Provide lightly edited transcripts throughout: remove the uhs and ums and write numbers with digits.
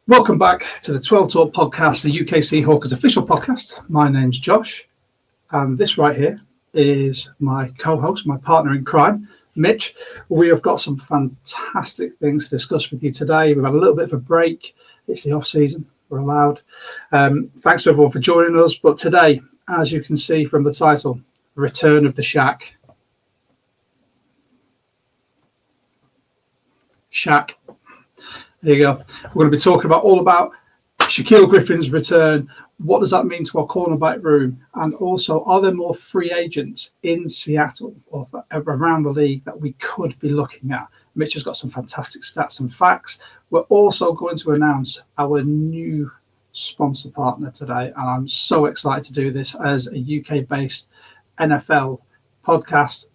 Welcome back to the 12 Talk podcast, the UK Seahawks official podcast. My name's Josh, and this right here is my co-host, my partner in crime, Mitch. We have got some fantastic things to discuss with you today. We've had a little bit of a break. It's the off season. We're allowed. Thanks to everyone for joining us. But today, as you can see from the title, Return of the SHAQ. SHAQ. There you go. We're going to be talking about all about Shaquille Griffin's return. What does that mean to our cornerback room? And also, are there more free agents in Seattle or around the league that we could be looking at? Mitch has got some fantastic stats and facts. We're also going to announce our new sponsor partner today. And I'm so excited to do this as a UK-based NFL podcast.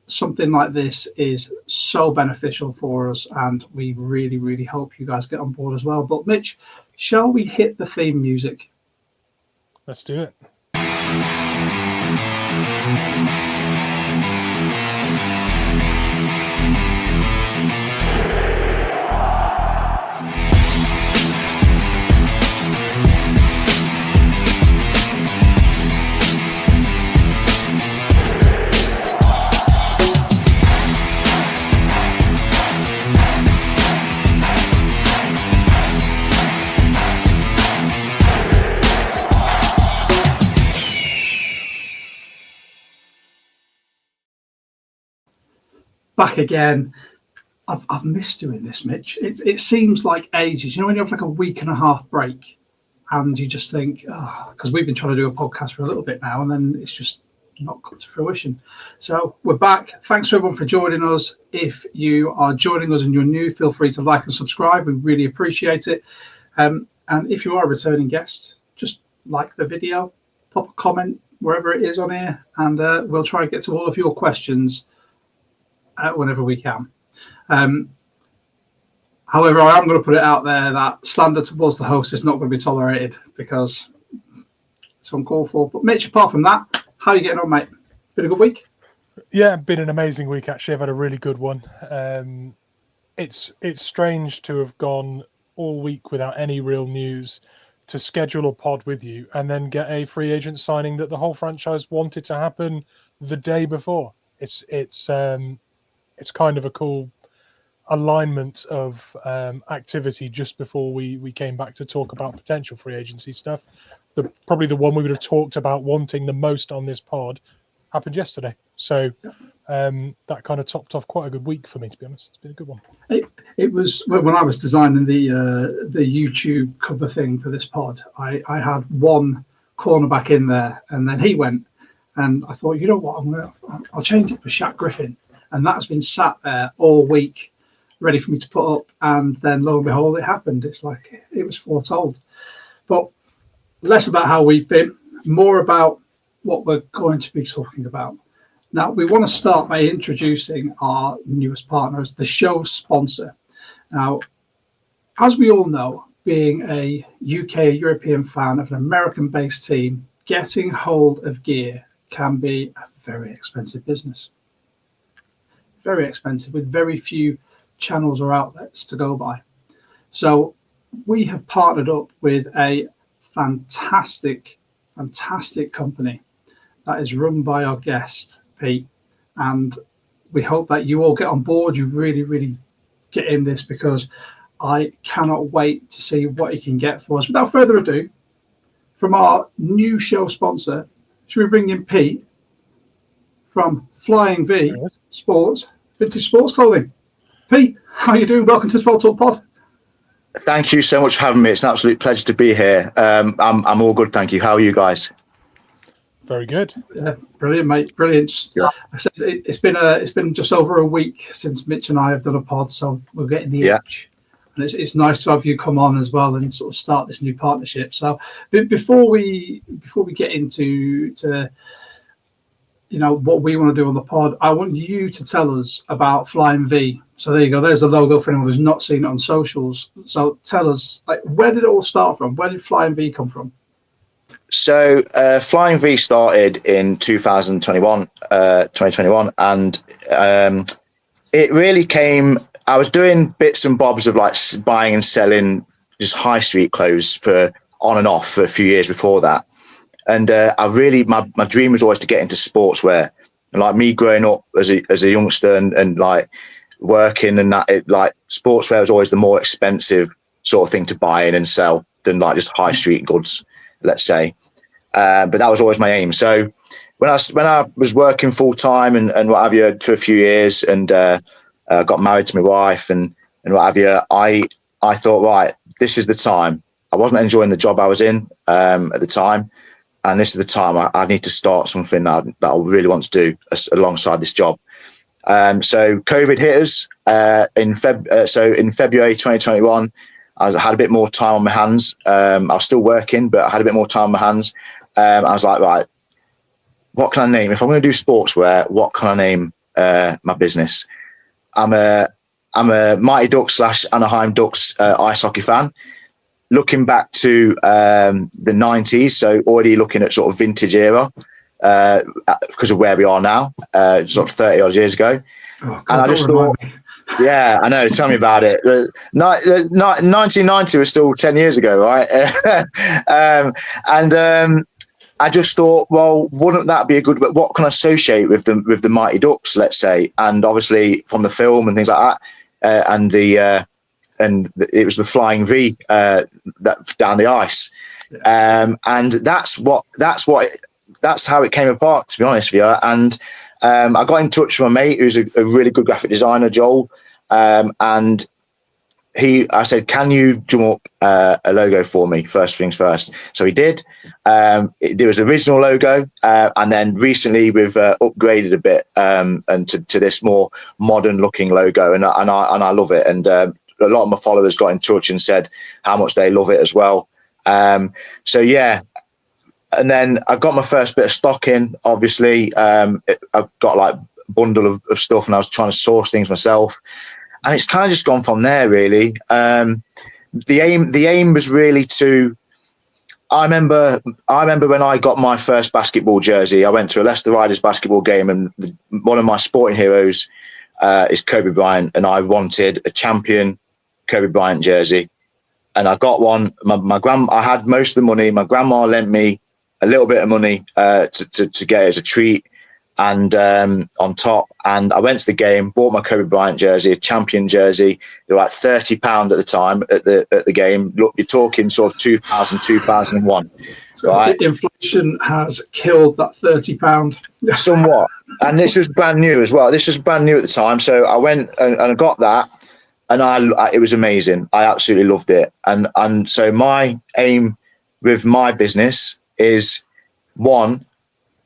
Something like this is so beneficial for us, and we really, really hope you guys get on board as well. But Mitch, shall we hit the theme music? Let's do it. Back again. I've missed doing this, Mitch. It seems like ages. You know, when you have like a week and a half break and you just think, oh, because we've been trying to do a podcast for a little bit now and then it's just not come to fruition. So we're back. Thanks to everyone for joining us. If you are joining us and you're new, feel free to like and subscribe. We really appreciate it. And if you are a returning guest, just like the video, pop a comment wherever it is on here, and we'll try and get to all of your questions whenever we can. However, I am going to put it out there that slander towards the host is not going to be tolerated because it's uncalled for. But Mitch, apart from that, how are you getting on, mate? Been a good week? Yeah, been an amazing week, actually. I've had a really good one. It's strange to have gone all week without any real news, to schedule a pod with you and then get a free agent signing that the whole franchise wanted to happen the day before. It's kind of a cool alignment of activity just before we came back to talk about potential free agency stuff. Probably the one we would have talked about wanting the most on this pod happened yesterday. So that kind of topped off quite a good week for me, to be honest. It's been a good one. It was when I was designing the YouTube cover thing for this pod, I had one cornerback in there and then he went, and I thought, you know what, I'll change it for SHAQ Griffin. And that's been sat there all week, ready for me to put up. And then lo and behold, it happened. It's like it was foretold. But less about how we've been, more about what we're going to be talking about. Now, we want to start by introducing our newest partner as the show sponsor. Now, as we all know, being a UK, European fan of an American-based team, getting hold of gear can be a very expensive business. Very expensive, with very few channels or outlets to go by. So we have partnered up with a fantastic company that is run by our guest, Pete. And we hope that you all get on board. You really, really get in this, because I cannot wait to see what he can get for us. Without further ado, from our new show sponsor, should we bring in Pete from Flying V Sports, Vintage Sports Clothing. Pete, how are you doing? Welcome to 12 Talk Pod. Thank you so much for having me. It's an absolute pleasure to be here. I'm all good, thank you. How are you guys? Very good. Brilliant, mate. Brilliant. Yeah. I said it's been just over a week since Mitch and I have done a pod, so we're getting the itch. And it's nice to have you come on as well and sort of start this new partnership. So before we get into what we want to do on the pod, I want you to tell us about Flying V. So there you go. There's the logo for anyone who's not seen it on socials. So tell us, where did it all start from? Where did Flying V come from? So Flying V started in 2021, and it really came. I was doing bits and bobs of buying and selling just high street clothes for on and off for a few years before that. And my dream was always to get into sportswear. And like me growing up as a youngster and like working and that, like sportswear was always the more expensive sort of thing to buy in and sell than like just high street goods, let's say. But that was always my aim. So when I was working full time and what have you for a few years and got married to my wife and what have you, I thought, right, this is the time. I wasn't enjoying the job I was in at the time. And this is the time I need to start something that I really want to do alongside this job. So COVID hit us in February 2021. I had a bit more time on my hands. I was still working, but I had a bit more time on my hands. I was like, right, what can I name? If I'm going to do sportswear, what can I name my business? I'm a Mighty Ducks / Anaheim Ducks ice hockey fan. Looking back to the 90s, so already looking at sort of vintage era because of where we are now, sort of 30 odd years ago. Oh, God, and I just thought, yeah, I know, tell me about it. 1990 was still 10 years ago, right? I just thought, well, wouldn't that be a good, what can I associate with the Mighty Ducks, let's say? And obviously from the film and things like that, and it was the flying V that down the ice, and that's how it came apart, to be honest with you. And I got in touch with my mate, who's a really good graphic designer, Joel, and I said, can you drum up a logo for me? First things first. So he did. There was an original logo, and then recently we've upgraded a bit and to this more modern looking logo, and I love it. And a lot of my followers got in touch and said how much they love it as well. So yeah, and then I got my first bit of stock in. Obviously, I got like a bundle of stuff, and I was trying to source things myself. And it's kind of just gone from there, really. The aim was really to. I remember when I got my first basketball jersey. I went to a Leicester Riders basketball game, and one of my sporting heroes is Kobe Bryant, and I wanted a champion Kobe Bryant jersey, and I got one. I had most of the money. My grandma lent me a little bit of money to get it as a treat, and on top. And I went to the game, bought my Kobe Bryant jersey, a champion jersey. They were like £30 at the time at the game. Look, you're talking sort of 2000, 2001. So right? Inflation has killed that £30. Somewhat. And this was brand new as well. This was brand new at the time. So I went and I got that, and it was amazing. I absolutely loved it. And so my aim with my business is, one,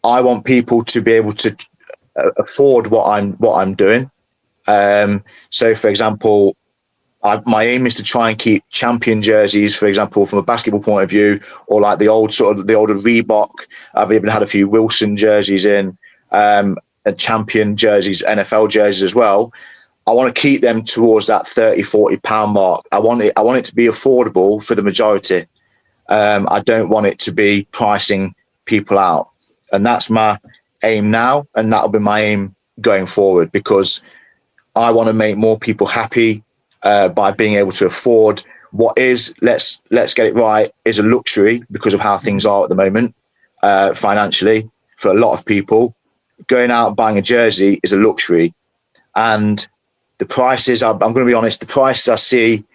I want people to be able to afford what I'm doing. So, for example, my aim is to try and keep champion jerseys, for example, from a basketball point of view, or like the older Reebok. I've even had a few Wilson jerseys in, and champion jerseys, NFL jerseys as well. I want to keep them towards that £30-40 mark. I want it to be affordable for the majority. I don't want it to be pricing people out. And that's my aim now, and that'll be my aim going forward, because I want to make more people happy by being able to afford what is, let's get it right, is a luxury because of how things are at the moment financially for a lot of people. Going out and buying a jersey is a luxury, and the prices, I'm going to be honest, the prices I see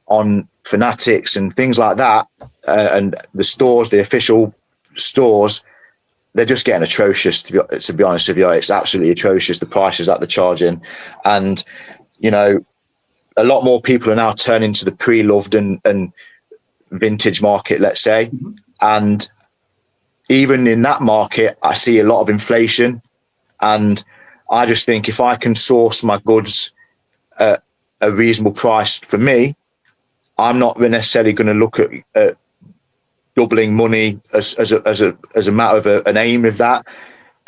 on Fanatics and things like that, and the stores, the official stores, they're just getting atrocious, to be honest with you. It's absolutely atrocious, the prices that they're charging. And, you know, a lot more people are now turning to the pre-loved and vintage market, let's say. Mm-hmm. And even in that market, I see a lot of inflation. And I just think if I can source my goods at a reasonable price for me, I'm not necessarily going to look at doubling money as a matter of an aim of that.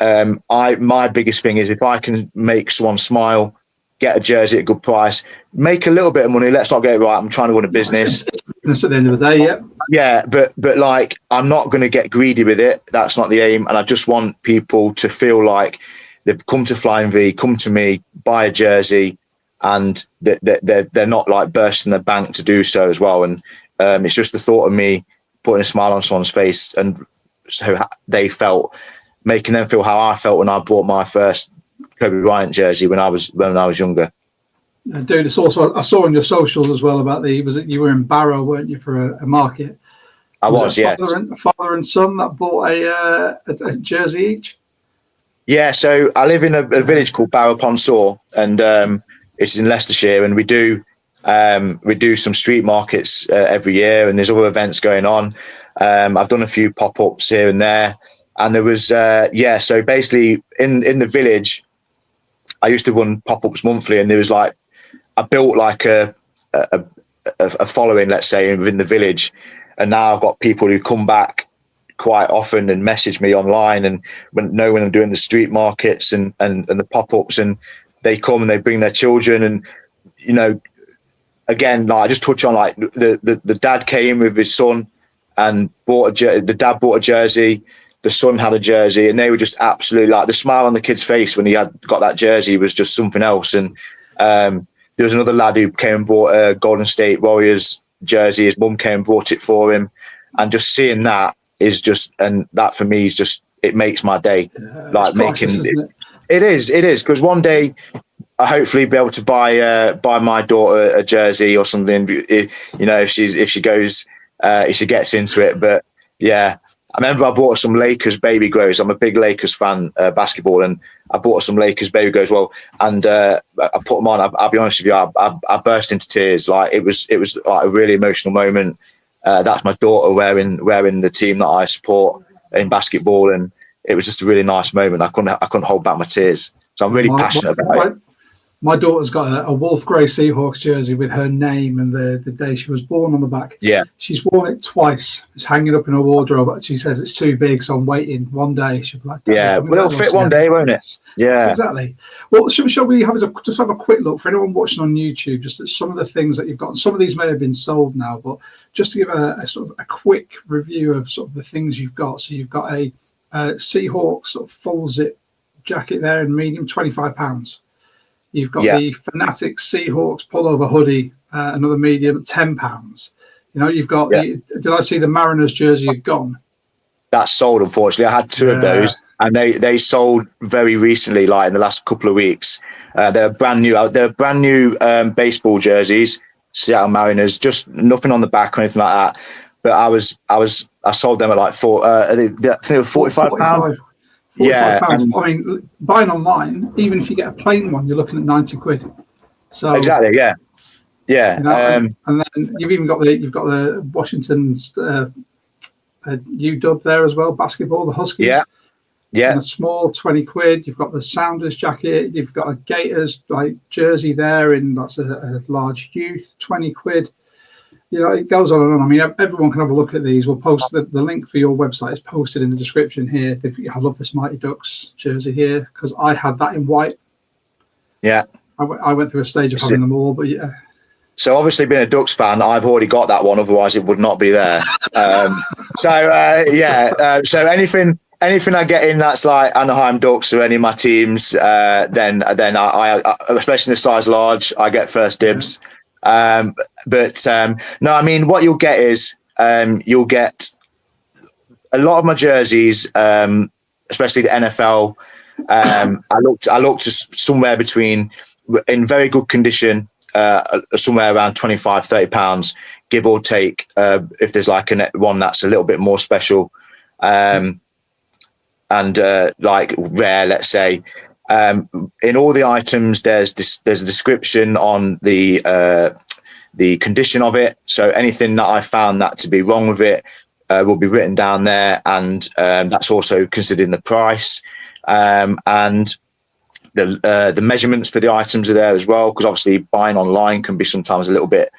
My biggest thing is if I can make someone smile, get a jersey at a good price, make a little bit of money. Let's not get it right. I'm trying to run a business. That's at the end of the day, yeah. Yeah, but like, I'm not going to get greedy with it. That's not the aim. And I just want people to feel like they've come to Flying V, come to me, buy a jersey, and they're not like bursting the bank to do so as well. And it's just the thought of me putting a smile on someone's face and so they felt, making them feel how I felt when I bought my first Kobe Bryant jersey when I was younger. Dude, it's also, I saw on your socials as well about you were in Barrow, weren't you, for a market? I was, yes. Father and son that bought a jersey each? Yeah, so I live in a village called Barrow upon Soar, and it's in Leicestershire, and we do some street markets every year, and there's other events going on. I've done a few pop-ups here and there, and there was so basically in the village, I used to run pop-ups monthly, and there was like, I built like a following, let's say, within the village, and now I've got people who come back quite often and message me online, and when I'm doing the street markets and the pop-ups, and they come and they bring their children, and you know, again, like I just touch on like the dad came with his son and the dad bought a jersey, the son had a jersey, and they were just absolutely like, the smile on the kid's face when he had got that jersey was just something else. And there was another lad who came and bought a Golden State Warriors jersey. His mum came and bought it for him, and just seeing that is just, and that for me is just, it makes my day. Like making it is because one day I hopefully be able to buy my daughter a jersey or something. You know, if she gets into it. But yeah, I remember I bought some Lakers baby grows. I'm a big Lakers fan, basketball, and I bought some Lakers baby grows. Well, and I put them on. I'll be honest with you, I burst into tears. Like it was like a really emotional moment. That's my daughter wearing the team that I support in basketball, and it was just a really nice moment. I couldn't hold back my tears. So I'm really passionate about it. My daughter's got a Wolf Grey Seahawks jersey with her name and the day she was born on the back. Yeah. She's worn it twice. It's hanging up in her wardrobe, but she says it's too big, so I'm waiting. One day she'll be like, yeah, well, it'll fit one day, won't it? Yeah. Exactly. Well, shall we just have a quick look for anyone watching on YouTube, just at some of the things that you've got. Some of these may have been sold now, but just to give a sort of a quick review of sort of the things you've got. So you've got a Seahawks sort of full zip jacket there in medium, £25. You've got the Fanatics Seahawks pullover hoodie, another medium, £10. You know, you've got did I see the Mariners jersey had gone? That's sold, unfortunately. I had two of those, and they sold very recently, like in the last couple of weeks. They're brand new. They're brand new baseball jerseys, Seattle Mariners. Just nothing on the back or anything like that. But I sold them at like I think they were £45. Yeah, I mean, buying online, even if you get a plain one, you're looking at £90. So exactly, yeah. You know, and then you've even got the Washington's UW there as well, basketball, the Huskies. Yeah. And a small £20. You've got the Sounders jacket. You've got a Gators like jersey there, and that's a large youth, £20. You know, it goes on and on. I mean, everyone can have a look at these. We'll post the link for your website is posted in the description here. I love this Mighty Ducks jersey here because I had that in white. Yeah. I went through a stage of having them all, but yeah. So obviously, being a Ducks fan, I've already got that one. Otherwise, it would not be there. So anything I get in that's like Anaheim Ducks or any of my teams, then I especially in the size large, I get first dibs. No, I mean, what you'll get is you'll get a lot of my jerseys, especially the NFL. I looked to somewhere between, in very good condition, somewhere around £25-30, give or take, if there's like one that's a little bit more special and like rare, let's say. In all the items, there's a description on the condition of it. So anything that I found that to be wrong with it will be written down there, and that's also considered in the price. And the measurements for the items are there as well, because obviously buying online can be sometimes a little bit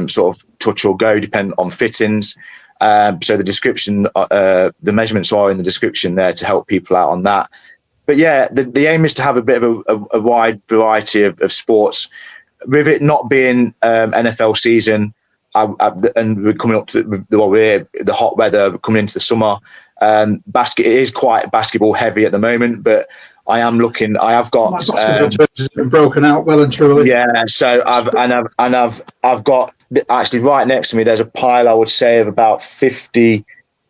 sort of touch or go, depending on fittings. So the description, the measurements are in the description there to help people out on that. But yeah, the aim is to have a bit of a wide variety of sports. With it not being NFL season, and we're coming up to the hot weather coming into the summer. It is quite basketball heavy at the moment, but I am looking. I have got. My basketball jerseys have been broken out well and truly. Yeah, so I've got actually right next to me. There's a pile, I would say, of about 50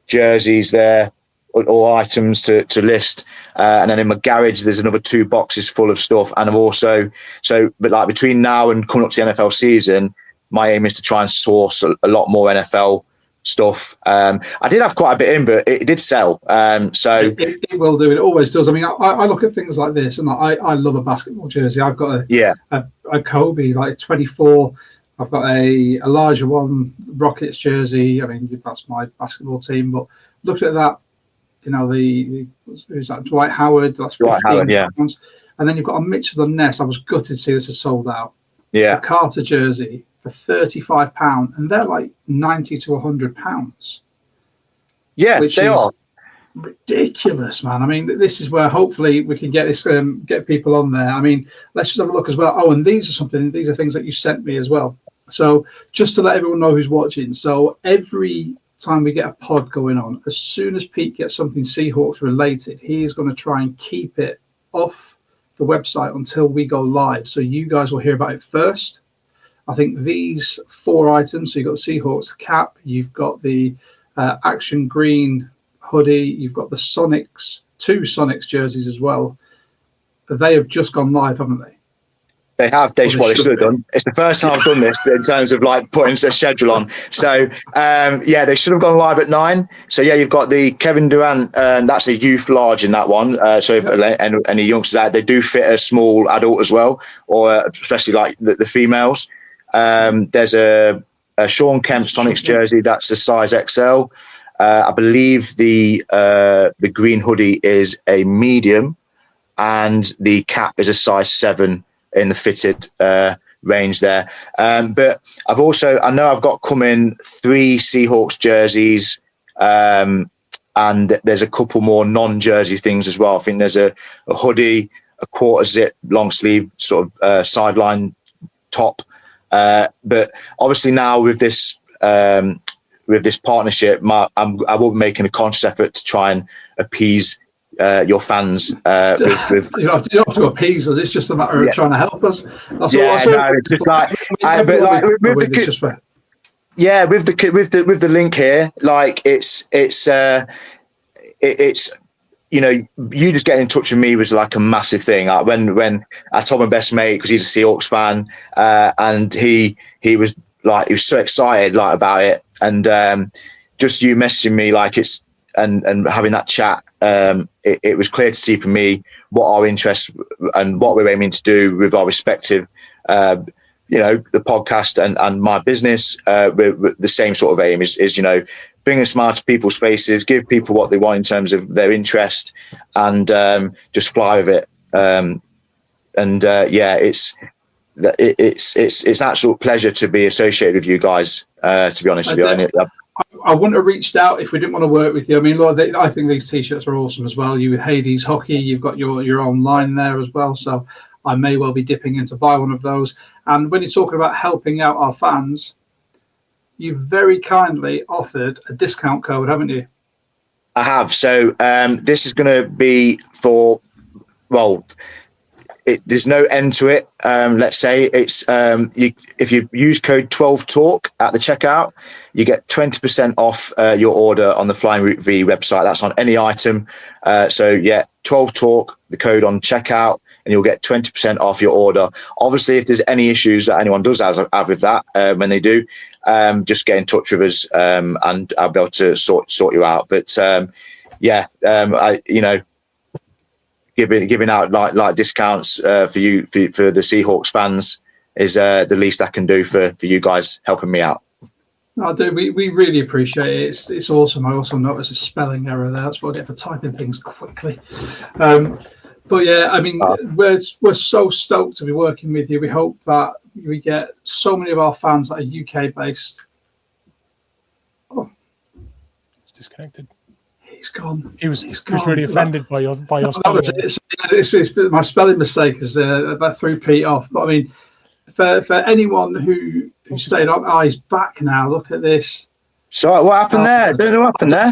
jerseys there, or items to list. And then in my garage, there's another 2 boxes full of stuff. And I'm also but like between now and coming up to the NFL season, my aim is to try and source a lot more NFL stuff. I did have quite a bit in, but it did sell. So it will do. It always does. I mean, I look at things like this, and I love a basketball jersey. I've got a Kobe like 24. I've got a Elijah one Rockets jersey. I mean, that's my basketball team. But look at that. You know, who's that? Dwight Howard. That's Dwight Howard, yeah. Pounds. And then you've got a Mitchell and Ness. I was gutted to see this is sold out. Yeah. A Carter jersey for £35, and they're like £90 to £100. Yeah, which they are ridiculous, man. I mean, this is where hopefully we can get this, get people on there. I mean, let's just have a look as well. Oh, and these are things that you sent me as well. So just to let everyone know who's watching. So every time we get a pod going on, as soon as Pete gets something Seahawks related, he is going to try and keep it off the website until we go live. So you guys will hear about it first. I think these 4 items, so you've got the Seahawks cap, you've got the Action Green hoodie, you've got the Sonics, 2 Sonics jerseys as well. They have just gone live, haven't they? They have. They should have done. It's the first time I've done this in terms of like putting a schedule on. So they should have gone live at 9. So yeah, you've got the Kevin Durant. That's a youth large in that one. So if any youngsters out, they do fit a small adult as well, or especially like the females. There's a Sean Kemp Sonics jersey. That's a size XL. I believe the green hoodie is a medium, and the cap is a size 7 in the fitted range there. But I know I've got coming 3 Seahawks jerseys, and there's a couple more non-jersey things as well. I think there's a hoodie, a quarter zip, long sleeve sort of sideline top. But obviously now with this partnership, I will be making a conscious effort to try and appease your fans. You don't have to appease us. It's just a matter of trying to help us. That's all. It's just like, with the link here, like it's you know, you just getting in touch with me was like a massive thing. Like when I told my best mate, because he's a Seahawks fan, and he was so excited like about it, and just you messaging me like it's and having that chat, it was clear to see for me what our interests and what we're aiming to do with our respective, the podcast and my business. With the same sort of aim is bring a smile to people's faces, give people what they want in terms of their interest, and just fly with it. It's an absolute pleasure to be associated with you guys. To be honest with you, I wouldn't have reached out if we didn't want to work with you. I mean, Lord, I think these T-shirts are awesome as well. You with Hades Hockey, you've got your own line there as well. So I may well be dipping in to buy one of those. And when you're talking about helping out our fans, you very kindly offered a discount code, haven't you? I have. So this is going to be for, there's no end to it. Let's say it's if you use code 12talk at the checkout, you get 20% off your order on the Flying Route V website. That's on any item. 12talk, the code on checkout, and you'll get 20% off your order. Obviously, if there's any issues that anyone does have with that, when they do, just get in touch with us, and I'll be able to sort you out. But giving out like discounts for the Seahawks fans is the least I can do for you guys helping me out. I do. We really appreciate it. It's awesome. I also noticed a spelling error there. That's what I get for typing things quickly. But yeah, I mean, we're so stoked to be working with you. We hope that we get so many of our fans that are UK based. Oh, it's disconnected. He's gone. He was really offended by your spelling. My spelling mistake is that threw Pete off. But I mean, for anyone who's saying, "Oh, he's back now. Look at this." So what happened there? I don't know what happened there.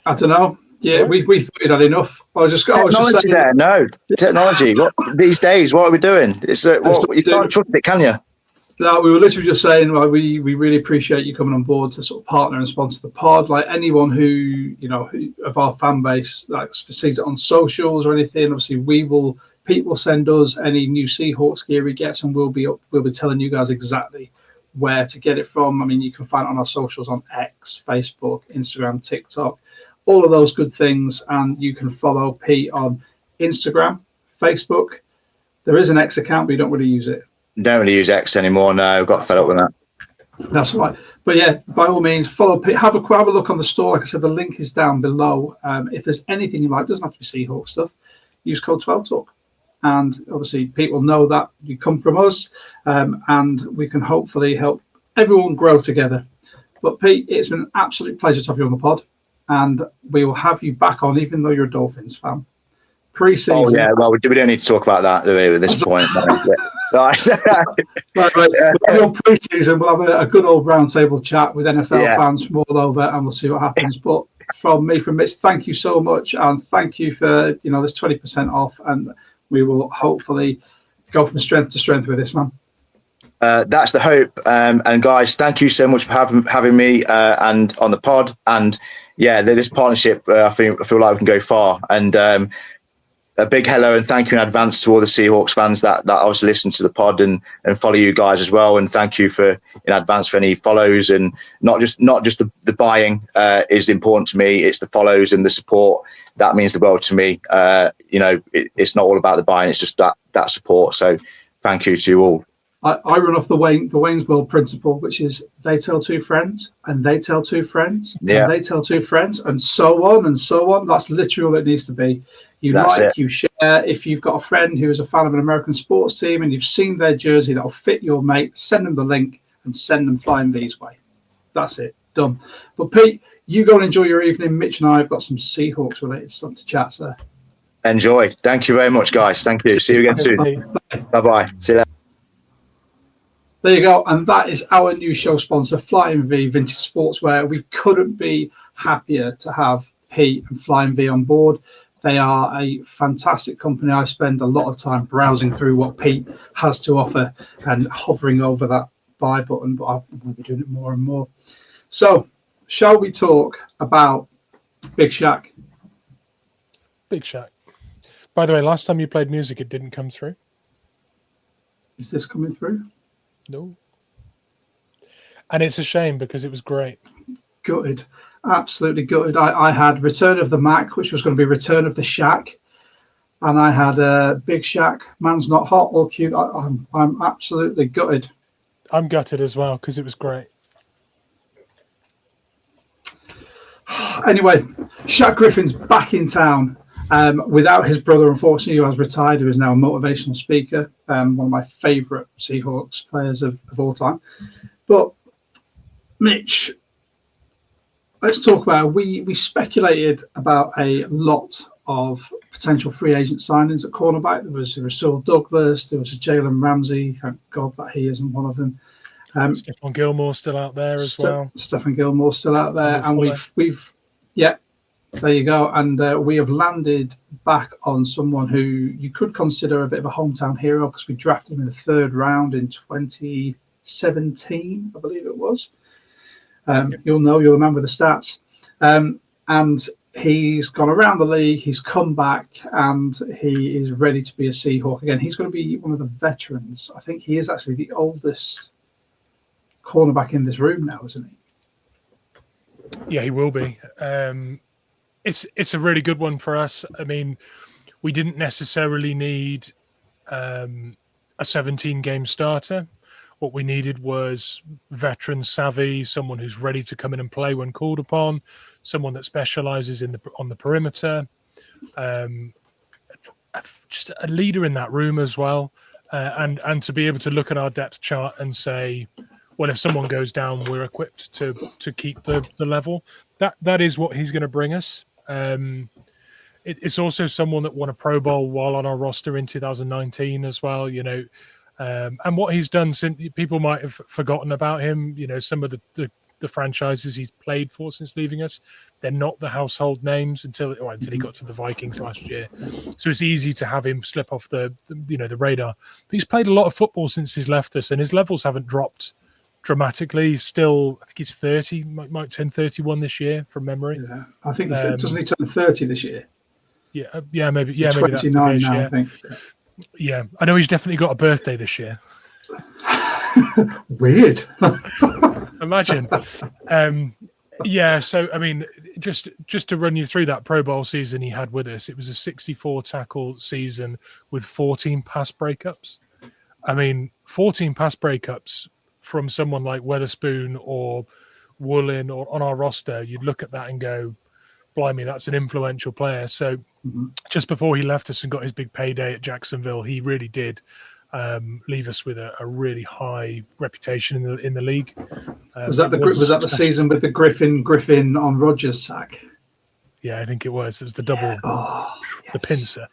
I don't know. Yeah, we thought you'd had enough. I was just Technology saying, there, no technology. What these days? What are we doing? It's you can't trust it, can you? No, we were literally just saying, like, we really appreciate you coming on board to sort of partner and sponsor the pod. Like anyone who of our fan base like sees it on socials or anything, obviously Pete will send us any new Seahawks gear he gets, and we'll be telling you guys exactly where to get it from. I mean, you can find it on our socials on X, Facebook, Instagram, TikTok, all of those good things, and you can follow Pete on Instagram, Facebook. There is an X account, but you don't really use it. Don't really use X anymore. No, got fed up with that. That's right. But yeah, by all means, follow Pete. Have a look on the store. Like I said, the link is down below. If there's anything you like, doesn't have to be Seahawks stuff. Use code 12Talk, and obviously Pete will know that you come from us, and we can hopefully help everyone grow together. But Pete, it's been an absolute pleasure to have you on the pod, and we will have you back on, even though you're a Dolphins fan. Pre-season. Oh yeah, well we don't need to talk about that at this point. Right. Your pre-season, we'll have a good old roundtable chat with NFL fans from all over, and we'll see what happens. But from Mitch, thank you so much, and thank you for this 20% off, and we will hopefully go from strength to strength with this, man. That's the hope, and guys, thank you so much for having me and on the pod, and this partnership. I feel like we can go far, and a big hello and thank you in advance to all the Seahawks fans that obviously listen to the pod and follow you guys as well. And thank you in advance for any follows, and not just the buying is important to me. It's the follows and the support that means the world to me. It's not all about the buying; it's just that support. So thank you to you all. I run off the Wayne's World principle, which is they tell two friends, and they tell two friends, and they tell two friends, and so on and so on. That's literally all it needs to be. You share. If you've got a friend who is a fan of an American sports team and you've seen their jersey that'll fit your mate, send them the link and send them Flying V's way. That's it. Done. But Pete, you go and enjoy your evening. Mitch and I have got some Seahawks related stuff to chat, sir. Enjoy. Thank you very much, guys. Thank you. See you again soon. Bye-bye. See you later. There you go. And that is our new show sponsor, Flying V Vintage Sportswear. We couldn't be happier to have Pete and Flying V on board. They are a fantastic company. I spend a lot of time browsing through what Pete has to offer and hovering over that buy button, but I will be doing it more and more. So, shall we talk about Big SHAQ? Big SHAQ. By the way, last time you played music, it didn't come through. Is this coming through? No. And it's a shame because it was great. Gutted. Absolutely gutted. I had Return of the Mac, which was going to be Return of the SHAQ, and I had Big SHAQ, Man's Not Hot, all cute. I'm absolutely gutted. I'm gutted as well because it was great. Anyway, SHAQ Griffin's back in town without his brother, unfortunately, who has retired, who is now a motivational speaker, one of my favourite Seahawks players of all time. But Mitch, let's talk about, we speculated about a lot of potential free agent signings at cornerback. There was Rasul Douglas, there was Jalen Ramsey. Thank God that he isn't one of them. Stephon Gilmore still out there as well. Stephon Gilmore still out there, and we've there you go. And we have landed back on someone who you could consider a bit of a hometown hero because we drafted him in the third round in 2017, I believe it was. You'll remember the stats. And he's gone around the league, he's come back, and he is ready to be a Seahawk again. He's going to be one of the veterans. I think he is actually the oldest cornerback in this room now, isn't he? Yeah, he will be. It's a really good one for us. I mean, we didn't necessarily need a 17-game starter. What we needed was veteran savvy, someone who's ready to come in and play when called upon, someone that specializes on the perimeter, just a leader in that room as well, and to be able to look at our depth chart and say, well, if someone goes down, we're equipped to keep the level. That is what he's going to bring us. It's also someone that won a Pro Bowl while on our roster in 2019 as well, and what he's done since, people might have forgotten about him. Some of the the franchises he's played for since leaving us. They're not the household names until he got to the Vikings last year. So it's easy to have him slip off the radar. But he's played a lot of football since he's left us, and his levels haven't dropped dramatically. He's still, I think he's 30, might turn 31 this year from memory. Yeah, I think doesn't he turn 30 this year? Yeah, maybe. Yeah, he's maybe 29 that's now, year. I think. Yeah, I know he's definitely got a birthday this year. Weird. Imagine. Yeah, so I mean, just to run you through that Pro Bowl season he had with us, it was a 64 tackle season with 14 pass breakups. I mean, 14 pass breakups from someone like Weatherspoon or Woolen or on our roster, you'd look at that and go, blimey, that's an influential player. So just before he left us and got his big payday at Jacksonville, he really did leave us with a really high reputation in the league. Was that the season with the Griffin on Rodgers sack? Yeah, I think it was. It was the double, the yes. pincer.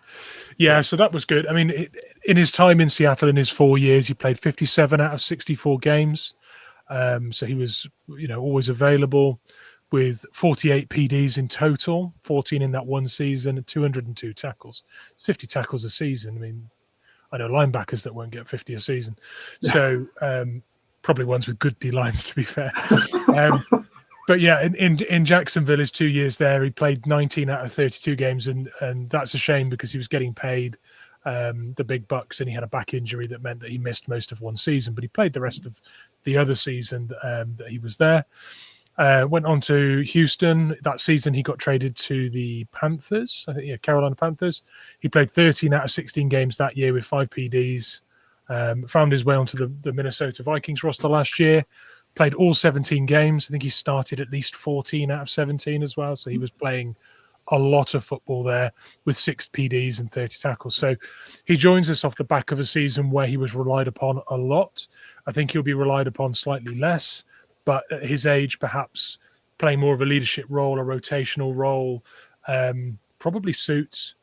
Yeah, so that was good. I mean, in his time in Seattle, in his 4 years, he played 57 out of 64 games. So he was, always available with 48 PDs in total, 14 in that one season, and 202 tackles. 50 tackles a season. I mean, I know linebackers that won't get 50 a season. So probably ones with good D lines, to be fair. But yeah, in Jacksonville, his 2 years there, he played 19 out of 32 games, and that's a shame because he was getting paid the big bucks, and he had a back injury that meant that he missed most of one season, but he played the rest of the other season that he was there. Went on to Houston. That season, he got traded to the Panthers, I think, Carolina Panthers. He played 13 out of 16 games that year with 5 PDs. Found his way onto the Minnesota Vikings roster last year. Played all 17 games. I think he started at least 14 out of 17 as well. So he was playing a lot of football there with 6 PDs and 30 tackles. So he joins us off the back of a season where he was relied upon a lot. I think he'll be relied upon slightly less, but at his age, perhaps playing more of a leadership role, a rotational role, probably suits.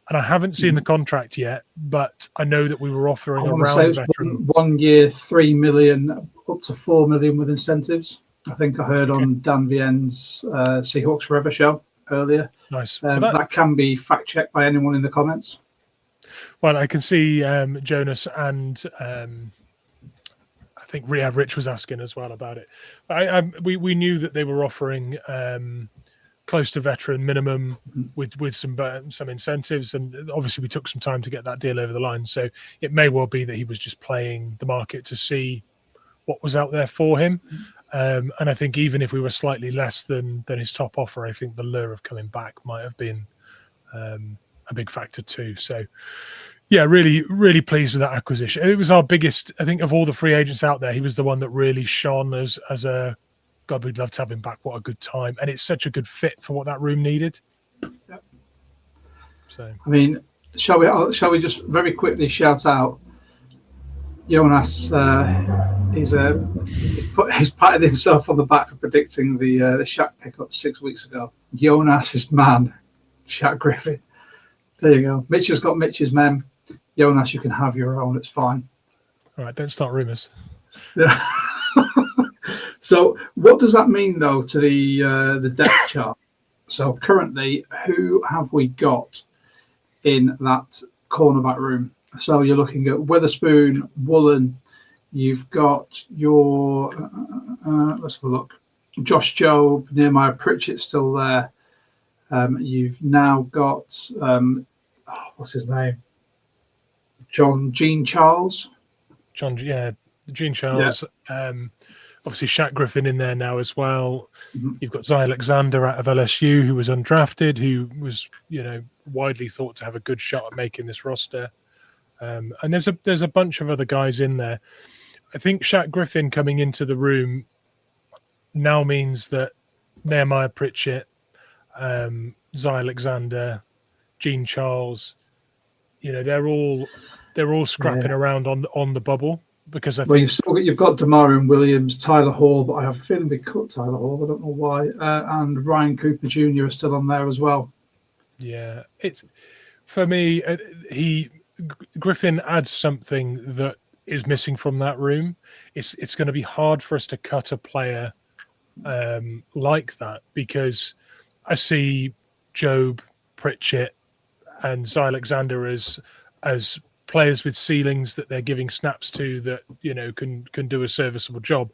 And I haven't seen the contract yet, but I know that we were offering around veteran. 1 year, 3 million, up to 4 million with incentives. I think I heard on Dan Vienne's Seahawks Forever show earlier. Nice. That can be fact checked by anyone in the comments. Well, I can see Jonas and I think Rich was asking as well about it. We knew that they were offering close to veteran minimum with some incentives, and obviously we took some time to get that deal over the line. So it may well be that he was just playing the market to see what was out there for him. And I think even if we were slightly less than his top offer, I think the lure of coming back might have been a big factor too. So yeah, really, really pleased with that acquisition. It was our biggest, I think, of all the free agents out there. He was the one that really shone as a God. We'd love to have him back. What a good time, and it's such a good fit for what that room needed. Yep. So, I mean, shall we just very quickly shout out Jonas? He's patted himself on the back for predicting the SHAQ pickup 6 weeks ago. Jonas's man, SHAQ Griffin. There you go. Mitch has got Mitch's men. Jonas, you can have your own. It's fine. all right, don't start rumours. Yeah. So what does that mean, though, to the depth chart? So currently, who have we got in that cornerback room? So you're looking at Weatherspoon, Woolen. You've got your, let's have a look, Josh Jobe, Nehemiah Pritchett still there. You've now got, what's his name? Gene Charles. Gene Charles. Yeah. Obviously, SHAQ Griffin in there now as well. Mm-hmm. You've got Zy Alexander out of LSU, who was undrafted, who was, widely thought to have a good shot at making this roster. And there's a bunch of other guys in there. I think SHAQ Griffin coming into the room now means that Nehemiah Pritchett, Zy Alexander, Gene Charles, they're all scrapping around on the bubble, because I think you've got Damarian Williams, Tyler Hall, but I have a feeling they cut Tyler Hall. I don't know why, and Ryan Cooper Jr. is still on there as well. Yeah, it's for me. Griffin adds something that is missing from that room. It's going to be hard for us to cut a player like that, because I see Job, Pritchett, and Alexander as players with ceilings that they're giving snaps to that, you know, can do a serviceable job.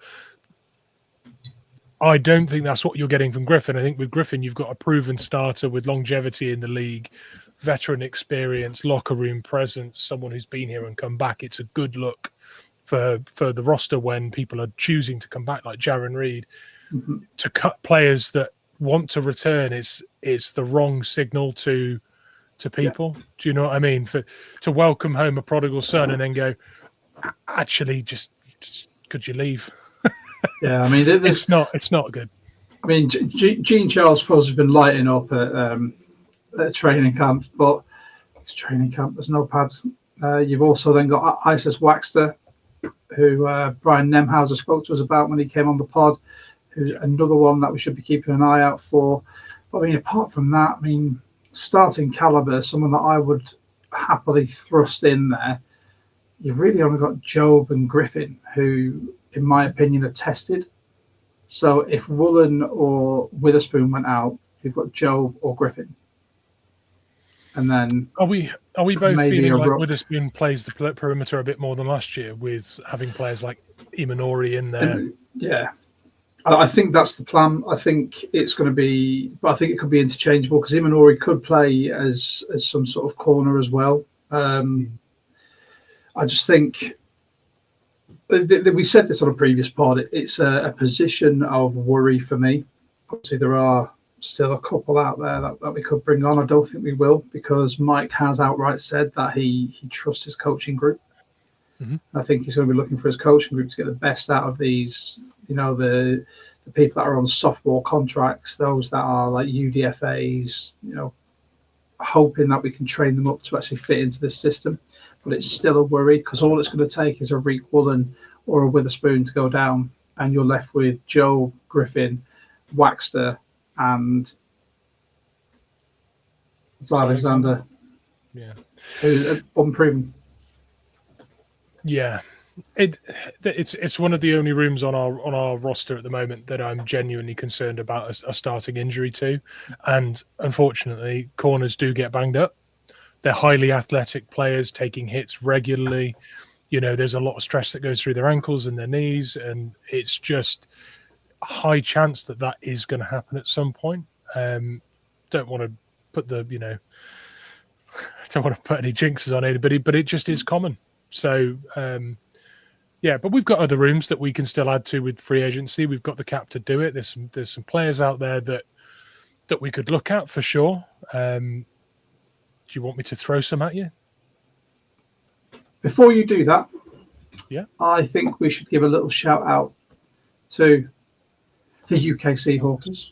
I don't think that's what you're getting from Griffin. I think with Griffin, you've got a proven starter with longevity in the league, veteran experience, locker room presence, someone who's been here and come back. It's a good look for the roster when people are choosing to come back, like Jaron Reed. Mm-hmm. To cut players that want to return is the wrong signal to people. Yeah. Do you know what I mean? To welcome home a prodigal son and then go, actually, just could you leave? Yeah, I mean, it's not good. I mean, Gene Charles Pros has been lighting up at training camp, but it's training camp. There's no pads. You've also then got Isis Waxter, who Brian Nemhauser spoke to us about when he came on the pod, who's another one that we should be keeping an eye out for. But I mean, apart from that, I mean, starting caliber, someone that I would happily thrust in there. You've really only got Job and Griffin, who, in my opinion, are tested. So if Woolen or Witherspoon went out, you've got Job or Griffin. And then are we both feeling like Witherspoon plays the perimeter a bit more than last year, with having players like Imanori in there? Yeah, I think that's the plan. I think it's going to be, but I think it could be interchangeable because Imanori could play as some sort of corner as well. I just think we said this on a previous pod. It's a position of worry for me. Obviously, there are still a couple out there that we could bring on. I don't think we will, because Mike has outright said that he trusts his coaching group. Mm-hmm. I think he's going to be looking for his coaching group to get the best out of these, you know, the people that are on softball contracts, those that are like UDFAs, you know, hoping that we can train them up to actually fit into this system. But it's still a worry, because all it's going to take is a Reek Woolen or a Witherspoon to go down, and you're left with Joe, Griffin, Waxter, and Alexander. Yeah, who's unproven. Yeah, it's one of the only rooms on our roster at the moment that I'm genuinely concerned about a starting injury to, and unfortunately, corners do get banged up. They're highly athletic players taking hits regularly. You know, there's a lot of stress that goes through their ankles and their knees, and it's just a high chance that is going to happen at some point. Don't want to put don't want to put any jinxes on anybody, but it just is common. So, but we've got other rooms that we can still add to with free agency. We've got the cap to do it. There's some players out there that we could look at for sure. Do you want me to throw some at you? Before you do that, yeah, I think we should give a little shout out to the UK Seahawkers.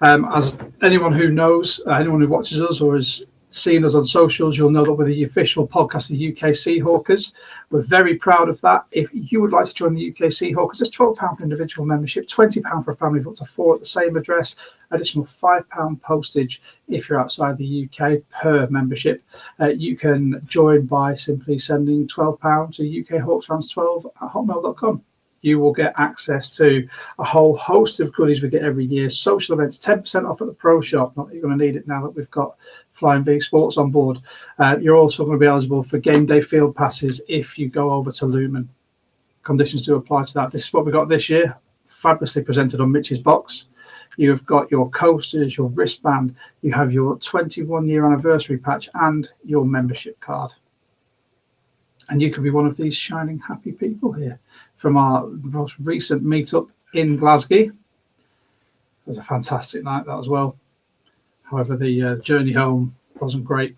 As anyone who knows, anyone who watches us or has seen us on socials, you'll know that we're the official podcast of the UK Seahawkers. We're very proud of that. If you would like to join the UK Seahawkers, it's £12 for individual membership, £20 for a family of up to 4 at the same address, additional £5 postage if you're outside the UK per membership. You can join by simply sending £12 to ukhawksfans12@hotmail.com. You will get access to a whole host of goodies we get every year. Social events, 10% off at the Pro Shop. Not that you're going to need it now that we've got Flying V Sports on board. You're also going to be eligible for game day field passes if you go over to Lumen. Conditions do apply to that. This is what we got this year. Fabulously presented on Mitch's box. You have got your coasters, your wristband. You have your 21-year anniversary patch and your membership card. And you could be one of these shining happy people here. From our most recent meetup in Glasgow. It was a fantastic night, that as well. However, the journey home wasn't great.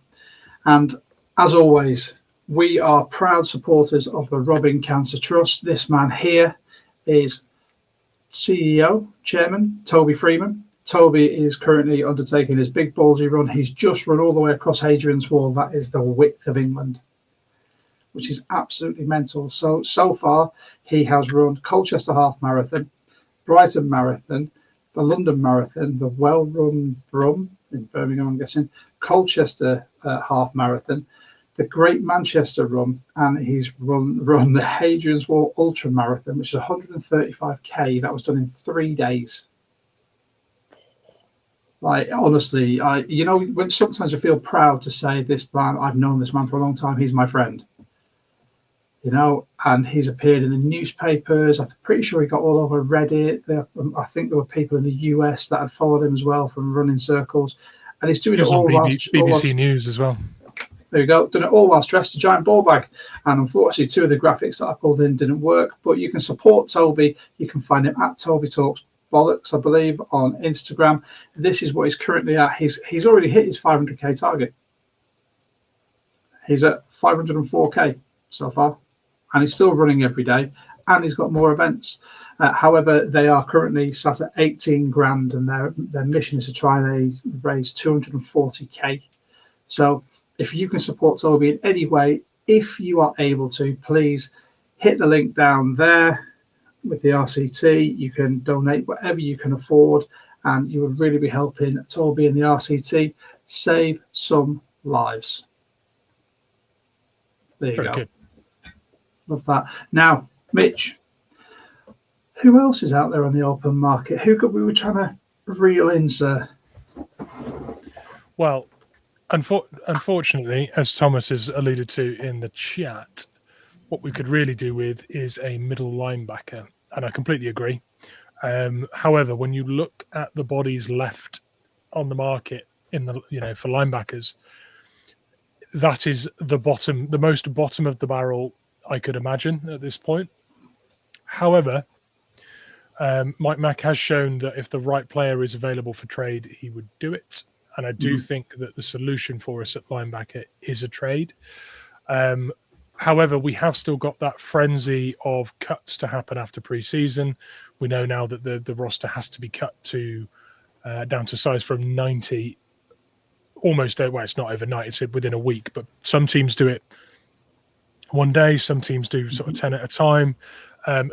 And as always, we are proud supporters of the Robbing Cancer Trust. This man here is CEO, Chairman, Toby Freeman. Toby is currently undertaking his big ballsy run. He's just run all the way across Hadrian's Wall. That is the width of England, which is absolutely mental. So far, he has run Colchester Half Marathon, Brighton Marathon, the London Marathon, the well-run Brum in Birmingham, I'm guessing, Colchester Half Marathon, the Great Manchester Run, and he's run the Hadrian's Wall Ultra Marathon, which is 135k. That was done in 3 days. Like, honestly, when sometimes I feel proud to say this man, I've known this man for a long time. He's my friend, and he's appeared in the newspapers. I'm pretty sure he got all over Reddit. I think there were people in the US that had followed him as well from running circles. And he's doing it all whilst BBC News as well. There you go. Done it all whilst dressed a giant ball bag. And unfortunately, 2 of the graphics that I pulled in didn't work. But you can support Toby. You can find him at Toby Talks Bollocks, I believe, on Instagram. This is what he's currently at. He's already hit his 500k target. He's at 504k so far, and he's still running every day, and he's got more events. However, they are currently sat at 18 grand, and their mission is to try and raise 240k. So if you can support Toby in any way, if you are able to, please hit the link down there with the RCT. You can donate whatever you can afford, and you would really be helping Toby and the RCT save some lives. There you go. Good. Love that. Now, Mitch, who else is out there on the open market? Who we were trying to reel in, sir? Well, unfortunately, as Thomas has alluded to in the chat, what we could really do with is a middle linebacker, and I completely agree. However, when you look at the bodies left on the market for linebackers, that is the most bottom of the barrel I could imagine at this point. However, Mike Mack has shown that if the right player is available for trade, he would do it. And I do think that the solution for us at linebacker is a trade. However, we have still got that frenzy of cuts to happen after pre-season. We know now that the roster has to be cut to down to size from 90 almost, well, it's not overnight, it's within a week, but some teams do it one day, some teams do sort of 10 at a time.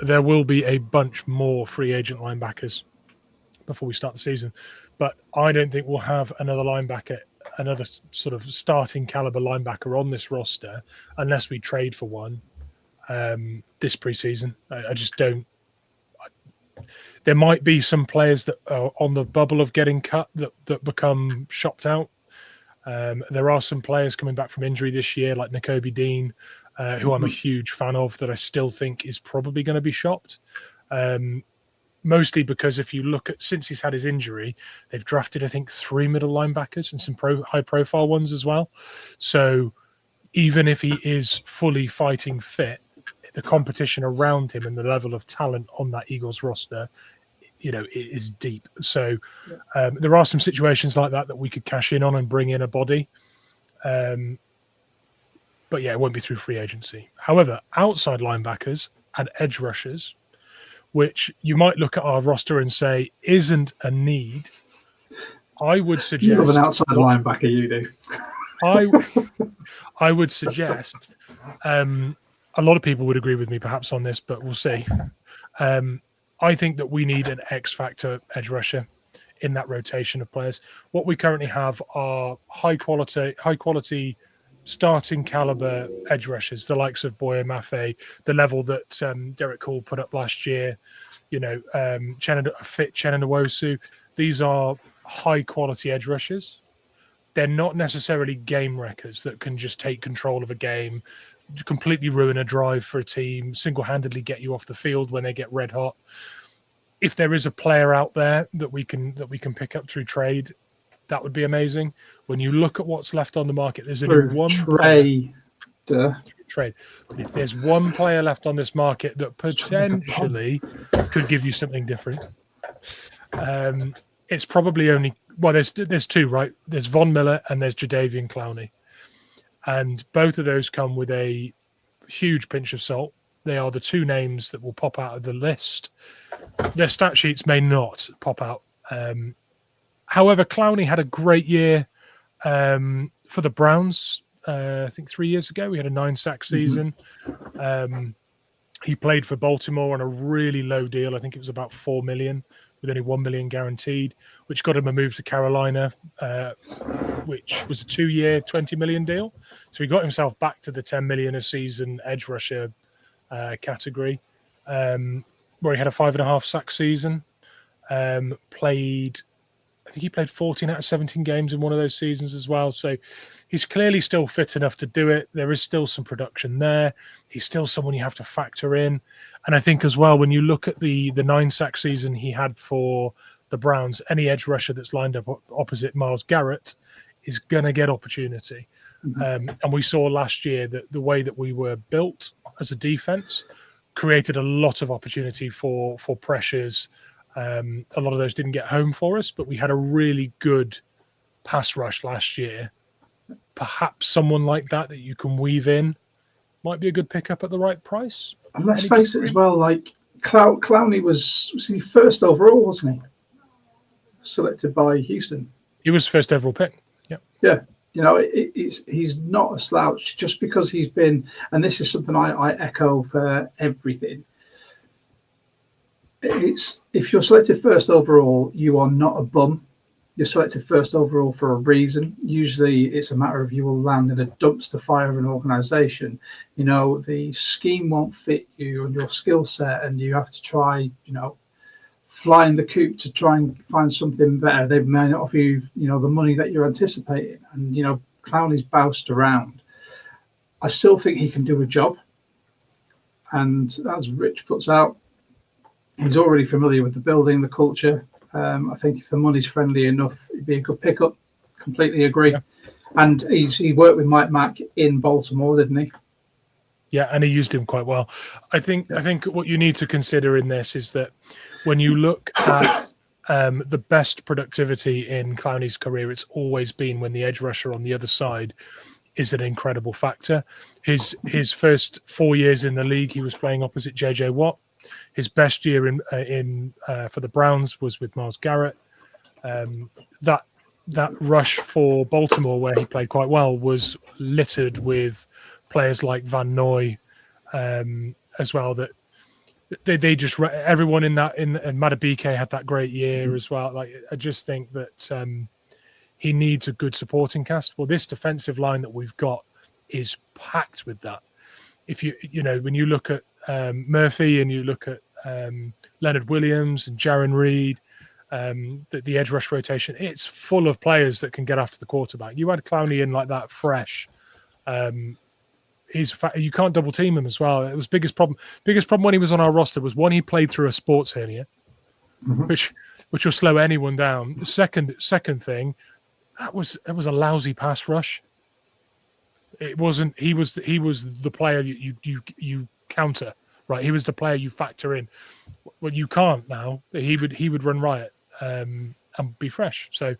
There will be a bunch more free agent linebackers before we start the season, but I don't think we'll have another sort of starting caliber linebacker on this roster unless we trade for one this preseason. I just don't. There might be some players that are on the bubble of getting cut that become shopped out. There are some players coming back from injury this year, like Nakobe Dean, who I'm a huge fan of, that I still think is probably going to be shopped. Mostly because if you look at, since he's had his injury, they've drafted, I think, 3 middle linebackers and some high-profile ones as well. So even if he is fully fighting fit, the competition around him and the level of talent on that Eagles roster, it is deep. So there are some situations like that we could cash in on and bring in a body. But yeah, it won't be through free agency. However, outside linebackers and edge rushers, which you might look at our roster and say isn't a need, I would suggest... You have an outside linebacker, you do. I would suggest... a lot of people would agree with me perhaps on this, but we'll see. I think that we need an X-factor edge rusher in that rotation of players. What we currently have are high quality starting caliber edge rushers, the likes of Boye Mafe, the level that Derek Hall put up last year, Chenna Nwosu. These are high quality edge rushers. They're not necessarily game wreckers that can just take control of a game, completely ruin a drive for a team, single-handedly get you off the field when they get red hot. If there is a player out there that we can pick up through trade, that would be amazing. When you look at what's left on the market, there's only one trade. But if there's one player left on this market that potentially could give you something different, it's probably only there's 2, right? There's Von Miller and there's Jadeveon Clowney. And both of those come with a huge pinch of salt. They are the 2 names that will pop out of the list. Their stat sheets may not pop out. However, Clowney had a great year for the Browns. I think 3 years ago, he had a 9-sack season. He played for Baltimore on a really low deal. I think it was about $4 million, with only $1 million guaranteed, which got him a move to Carolina which was a 2-year, 20 million deal. So he got himself back to the 10 million a season edge rusher category, where he had a 5.5 sack season. I think he played 14 out of 17 games in one of those seasons as well. So he's clearly still fit enough to do it. There is still some production there. He's still someone you have to factor in. And I think as well, when you look at the 9 sack season he had for the Browns, any edge rusher that's lined up opposite Myles Garrett is going to get opportunity. And we saw last year that the way that we were built as a defense created a lot of opportunity for pressures. A lot of those didn't get home for us, but we had a really good pass rush last year. Perhaps someone like that you can weave in might be a good pickup at the right price. And let's face it as well, like Clowney was he first overall, wasn't he? Selected by Houston. He was first overall pick. Yeah. Yeah. You know, he's not a slouch just because he's been, and this is something I echo for everything. It's if you're selected first overall, you are not a bum. You're selected first overall for a reason. Usually it's a matter of you will land in a dumpster fire of an organization. You know, the scheme won't fit you and your skill set, and you have to try, flying the coop to try and find something better. They may not offer you, the money that you're anticipating. And, Clowney's bounced around. I still think he can do a job. And as Rich puts out, he's already familiar with the building, the culture. I think if the money's friendly enough, it'd be a good pickup. Completely agree. Yeah. And he worked with Mike Mack in Baltimore, didn't he? Yeah, and he used him quite well. I think what you need to consider in this is that when you look at the best productivity in Clowney's career, it's always been when the edge rusher on the other side is an incredible factor. His first 4 years in the league, he was playing opposite J.J. Watt. His best year in for the Browns was with Myles Garrett. That rush for Baltimore, where he played quite well, was littered with players like Van Noy as well. That they just everyone in and Madubuike had that great year as well. Like I just think that he needs a good supporting cast. Well, this defensive line that we've got is packed with that. If when you look at Murphy and you look at Leonard Williams and Jaron Reed, the edge rush rotation, it's full of players that can get after the quarterback. You had Clowney in like that fresh. You can't double team him as well. It was biggest problem when he was on our roster was one, he played through a sports hernia, which will slow anyone down. Second thing, that was a lousy pass rush. It wasn't. He was the player you counter, right? He was the player you factor in. Well, you can't now. He would run riot and be fresh. So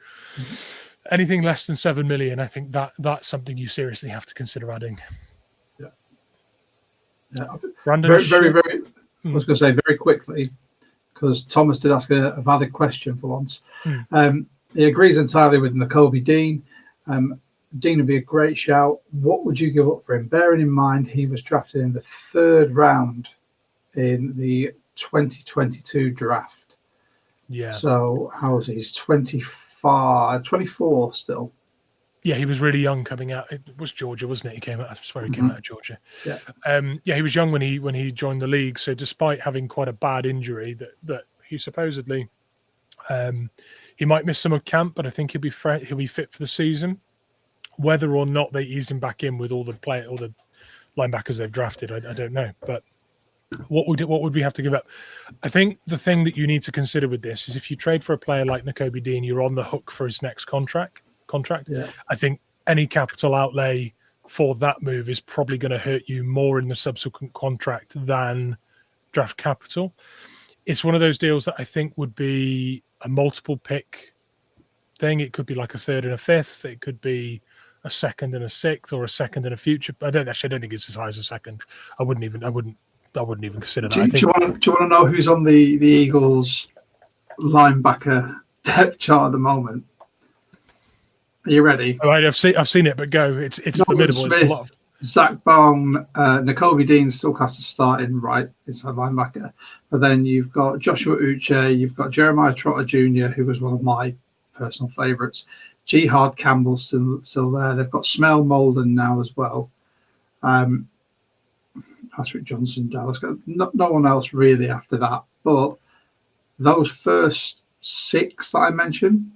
anything less than 7 million, I think that's something you seriously have to consider adding. Yeah. Brandon, very. I was going to say very quickly because Thomas did ask a valid question for once. He agrees entirely with Nakobe Dean. Dean would be a great shout. What would you give up for him? Bearing in mind he was drafted in the 3rd round in the 2022 draft. Yeah. So how old is he? He's 24 still. Yeah, he was really young coming out. It was Georgia, wasn't it? He came out. I swear he came out of Georgia. Yeah. He was young when he joined the league. So despite having quite a bad injury, that he supposedly he might miss some of camp, but I think he'll be fit for the season. Whether or not they ease him back in with all the linebackers they've drafted, I don't know. But what would we have to give up? I think the thing that you need to consider with this is if you trade for a player like Nakobe Dean, you're on the hook for his next contract. Yeah. I think any capital outlay for that move is probably going to hurt you more in the subsequent contract than draft capital. It's one of those deals that I think would be a multiple pick thing. It could be like a 3rd and a 5th. It could be a 2nd and a 6th, or a 2nd and a future. I don't think it's as high as a 2nd. I wouldn't even consider that. Do you want to know who's on the Eagles linebacker depth chart at the moment? Are you ready? All right, I've seen it, but go. It's formidable. It's a lot of Zach Baum, Nakobe Dean still has to start in right. It's a linebacker, but then you've got Joshua Uche, you've got Jeremiah Trotter Jr., who was one of my personal favourites. Jihad Campbell's still there. They've got Smell Molden now as well. Patrick Johnson, Dallas. No one else really after that. But those first 6 that I mentioned,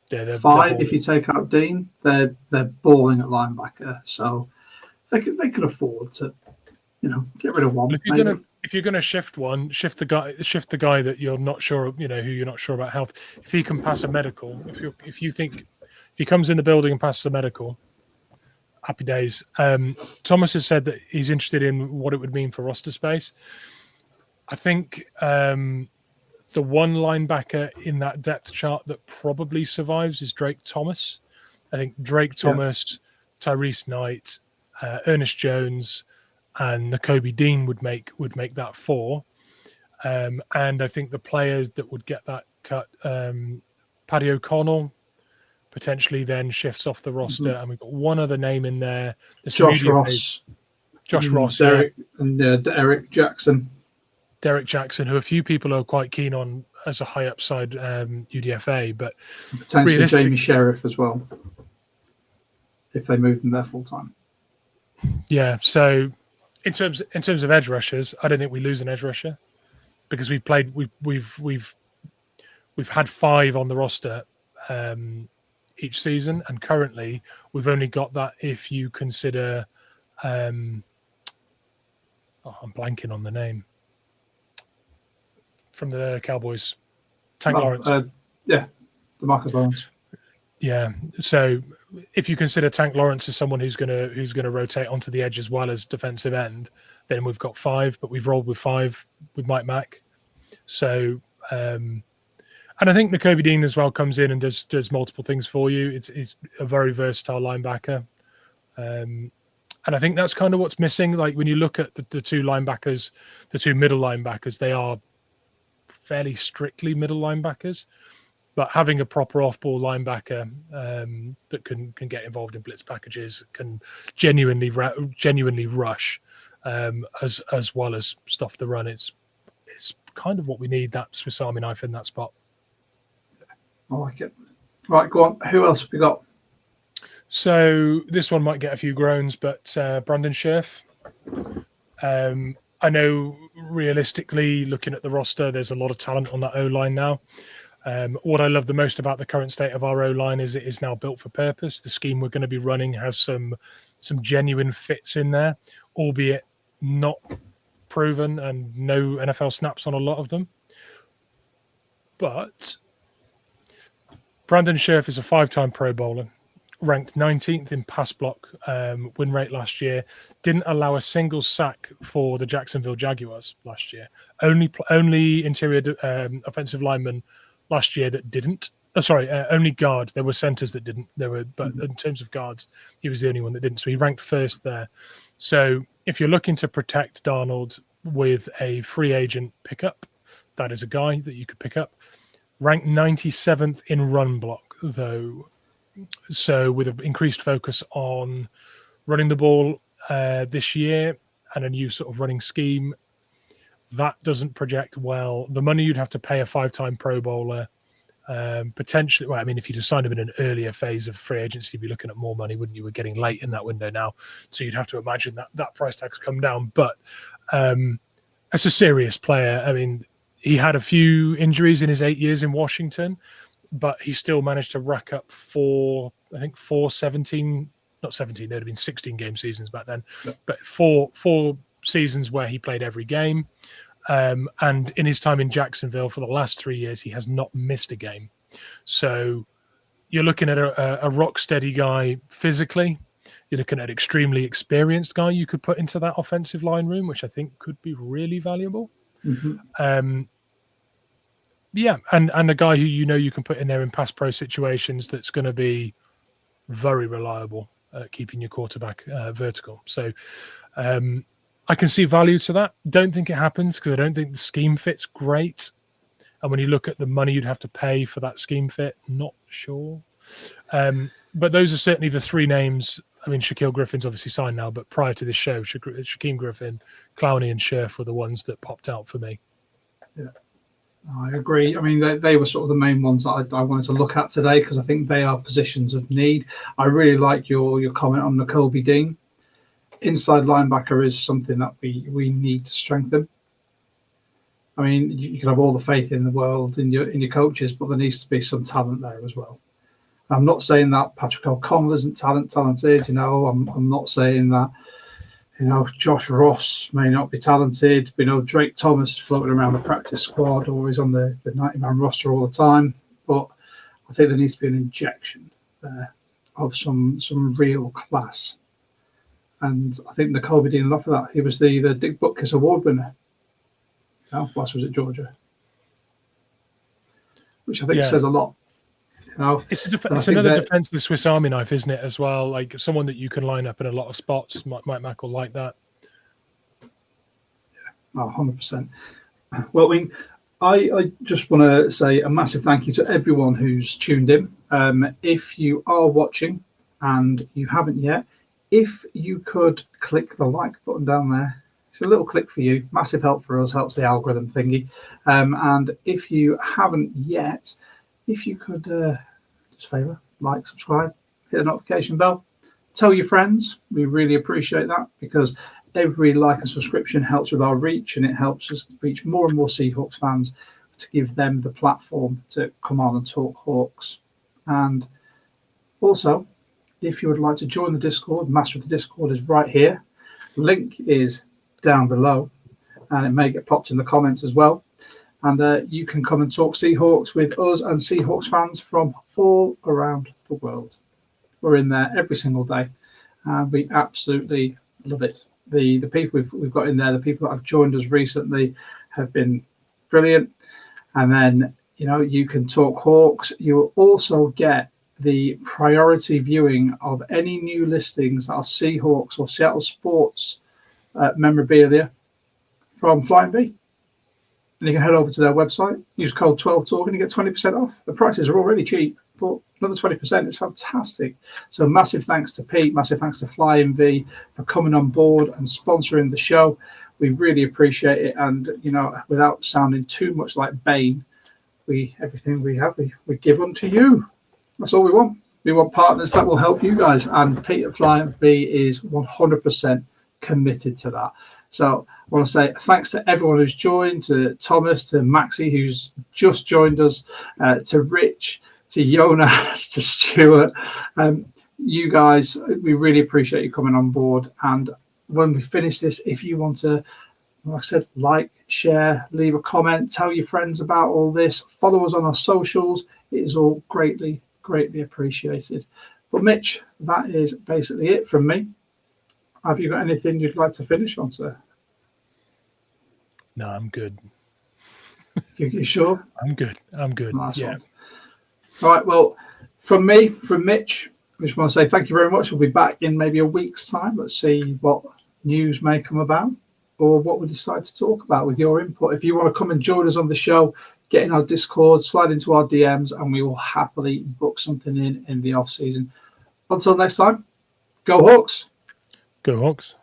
they're 5 if you take out Dean, they're balling at linebacker. So they could afford to, get rid of one. If you're gonna shift one, shift the guy that you're not sure, who you're not sure about health. If he can pass a medical, if he comes in the building and passes a medical, happy days. Thomas has said that he's interested in what it would mean for roster space. I think the one linebacker in that depth chart that probably survives is Drake Thomas. I think Drake Thomas, Tyrese Knight, Ernest Jones, and Nakobe Dean would make that 4. And I think the players that would get that cut, Paddy O'Connell potentially then shifts off the roster, and we've got one other name in there. Josh Ross. Derek Jackson. Derek Jackson, who a few people are quite keen on as a high upside UDFA, but potentially Jamie Sheriff as well, if they move them there full time. Yeah, so in terms of edge rushers, I don't think we lose an edge rusher because we've had 5 on the roster each season, and currently we've only got that if you consider I'm blanking on the name from the Cowboys, Lawrence. DeMarcus Lawrence. Yeah, so if you consider Tank Lawrence as someone who's gonna rotate onto the edge as well as defensive end, then we've got 5, but we've rolled with 5 with Mike Mack. So and I think Nakobe Dean as well comes in and does multiple things for you. It's a very versatile linebacker. And I think that's kind of what's missing. Like when you look at the 2 linebackers, the 2 middle linebackers, they are fairly strictly middle linebackers, but having a proper off-ball linebacker that can get involved in blitz packages, can genuinely rush as well as stuff the run. It's kind of what we need, that Swiss Army knife in that spot. I like it. Right, go on. Who else have we got? So this one might get a few groans, but Brandon Scherf. I know realistically, looking at the roster, there's a lot of talent on that O-line now. What I love the most about the current state of our O-line is it is now built for purpose. The scheme we're going to be running has some genuine fits in there, albeit not proven and no NFL snaps on a lot of them. But Brandon Scherf is a 5-time Pro Bowler, ranked 19th in pass block win rate last year, didn't allow a single sack for the Jacksonville Jaguars last year. Only interior offensive lineman last year that didn't. Only guard. There were centers that didn't. But in terms of guards, he was the only one that didn't. So he ranked first there. So if you're looking to protect Darnold with a free agent pickup, that is a guy that you could pick up. Ranked 97th in run block, though. So with an increased focus on running the ball this year and a new sort of running scheme, that doesn't project well. The money you'd have to pay a 5-time Pro Bowler, potentially, well, I mean, if you just signed him in an earlier phase of free agency, you'd be looking at more money, wouldn't you? We're getting late in that window now. So you'd have to imagine that price tag's come down. But as a serious player, I mean, he had a few injuries in his 8 years in Washington, but he still managed to rack up 4 17, not 17, there'd have been 16 game seasons back then, but four seasons where he played every game. And in his time in Jacksonville for the last 3 years, he has not missed a game. So you're looking at a rock steady guy physically. You're looking at an extremely experienced guy you could put into that offensive line room, which I think could be really valuable. Mm-hmm. And a guy who you can put in there in pass pro situations that's going to be very reliable at keeping your quarterback vertical. So I can see value to that. Don't think it happens because I don't think the scheme fits great. And when you look at the money you'd have to pay for that scheme fit, not sure. But those are certainly the 3 names. I mean, Shaquille Griffin's obviously signed now, but prior to this show, Shaquem Griffin, Clowney, and Scherf were the ones that popped out for me. Yeah. I agree. I mean, they were sort of the main ones that I wanted to look at today because I think they are positions of need. I really like your comment on Nakobe Dean. Inside linebacker is something that we need to strengthen. I mean, you can have all the faith in the world in your coaches, but there needs to be some talent there as well. I'm not saying that Patrick O'Connell isn't talented. I'm not saying that Josh Ross may not be talented. We know Drake Thomas is floating around the practice squad, or he's on the 90-man roster all the time. But I think there needs to be an injection there of some real class. And I think Nakobe did enough of that. He was the Dick Butkus Award winner. Whilst was at Georgia, which I think says a lot. It's another defensive Swiss Army knife, isn't it? As well, like someone that you can line up in a lot of spots. Mike Mack will like that. Yeah, 100%. Well, I mean, I just want to say a massive thank you to everyone who's tuned in. If you are watching and you haven't yet, if you could click the like button down there. It's a little click for you, massive help for us, helps the algorithm thingy. And if you haven't yet, if you could just favor, like, subscribe, hit the notification bell, tell your friends. We really appreciate that because every like and subscription helps with our reach, and it helps us reach more and more Seahawks fans to give them the platform to come on and talk Hawks. And also, if you would like to join the Discord, Master of the Discord is right here. Link is down below, and it may get popped in the comments as well. And you can come and talk Seahawks with us and Seahawks fans from all around the world. We're in there every single day, and we absolutely love it. The people we've got in there, the people that have joined us recently, have been brilliant. And then you can talk Hawks. You will also get the priority viewing of any new listings that are Seahawks or Seattle Sports memorabilia from Flying V. And you can head over to their website, use code 12Talk, and you get 20% off. The prices are already cheap, but another 20% is fantastic. So massive thanks to Pete, massive thanks to Flying V for coming on board and sponsoring the show. We really appreciate it. And, without sounding too much like Bane, everything we have, we give unto you. That's all we want. We want partners that will help you guys. And Pete at Flying V is 100% committed to that. So I want to say thanks to everyone who's joined, to Thomas, to Maxie, who's just joined us, to Rich, to Jonas, to Stuart. You guys, we really appreciate you coming on board. And when we finish this, if you want to, like I said, like, share, leave a comment, tell your friends about all this, follow us on our socials. It is all greatly, greatly appreciated. But Mitch, that is basically it from me. Have you got anything you'd like to finish on, sir? No, I'm good. You sure? I'm good. Nice yeah. One. All right. Well, from me, from Mitch, I just want to say thank you very much. We'll be back in maybe a week's time. Let's see what news may come about or what we decide to talk about with your input. If you want to come and join us on the show, get in our Discord, slide into our DMs, and we will happily book something in the off season. Until next time, go Hawks. Go Hawks.